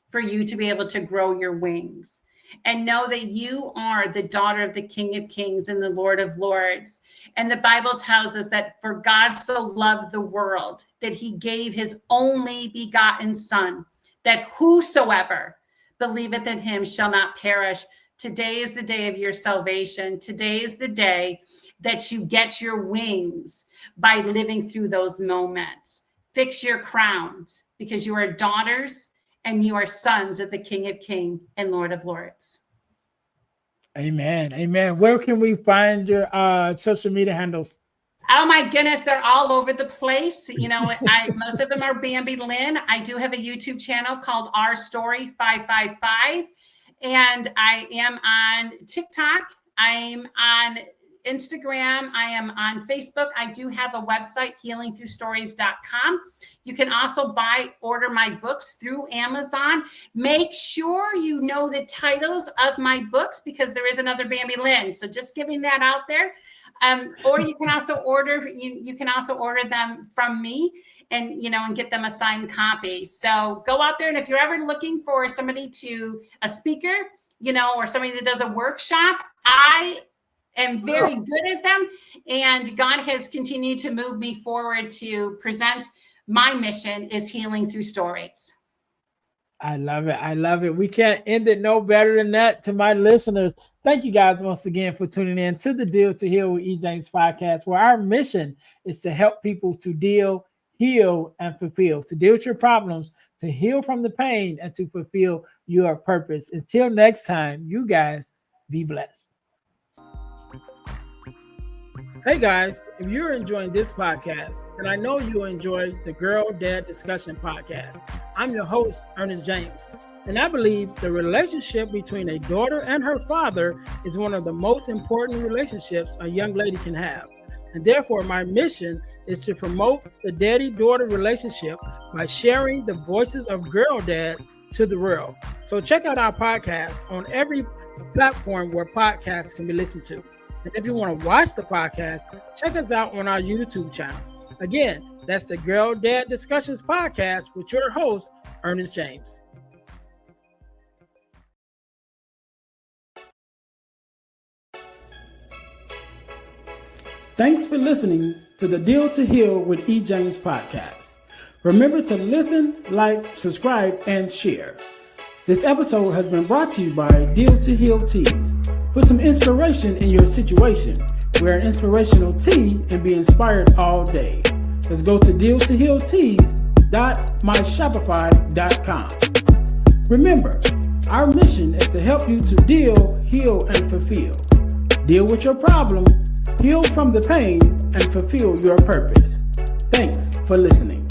for you to be able to grow your wings. And know that you are the daughter of the King of Kings and the Lord of Lords. And the Bible tells us that for God so loved the world that he gave his only begotten Son, that whosoever believeth in him shall not perish. Today is the day of your salvation. Today is the day that you get your wings by living through those moments. Fix your crowns, because you are daughters and you are sons of the King of Kings and Lord of Lords. Amen. Amen. Where can we find your social media handles? Oh my goodness, they're all over the place. You know, most of them are Bambi Lynn. I do have a YouTube channel called Our Story 555, and I am on TikTok. I'm on Instagram. I am on Facebook. I do have a website, healingthroughstories.com. You can also order my books through Amazon. Make sure you know the titles of my books, because there is another Bambi Lynn. So just giving that out there. Or you can also order, you can also order them from me and, and get them a signed copy. So go out there. And if you're ever looking for a speaker, or somebody that does a workshop, I am very good at them. And God has continued to move me forward to present my mission is healing through stories. I love it. I love it. We can't end it no better than that. To my listeners, thank you guys once again for tuning in to the Deal to Heal with E. James podcast, where our mission is to help people to deal, heal, and fulfill, to deal with your problems, to heal from the pain, and to fulfill your purpose. Until next time, you guys be blessed. Hey guys, if you're enjoying this podcast, then I know you'll enjoy the Girl Dad Discussion podcast. I'm your host, Ernest James, and I believe the relationship between a daughter and her father is one of the most important relationships a young lady can have. And therefore, my mission is to promote the daddy-daughter relationship by sharing the voices of girl dads to the world. So check out our podcast on every platform where podcasts can be listened to. And if you want to watch the podcast, check us out on our YouTube channel. Again, that's the Girl Dad Discussions podcast with your host, Ernest James. Thanks for listening to the Deal to Heal with E. James podcast. Remember to listen, like, subscribe, and share. This episode has been brought to you by Deal to Heal Teas. Put some inspiration in your situation. Wear an inspirational tea and be inspired all day. Let's go to dealtohealteas.myshopify.com. Remember, our mission is to help you to deal, heal, and fulfill. Deal with your problem, heal from the pain, and fulfill your purpose. Thanks for listening.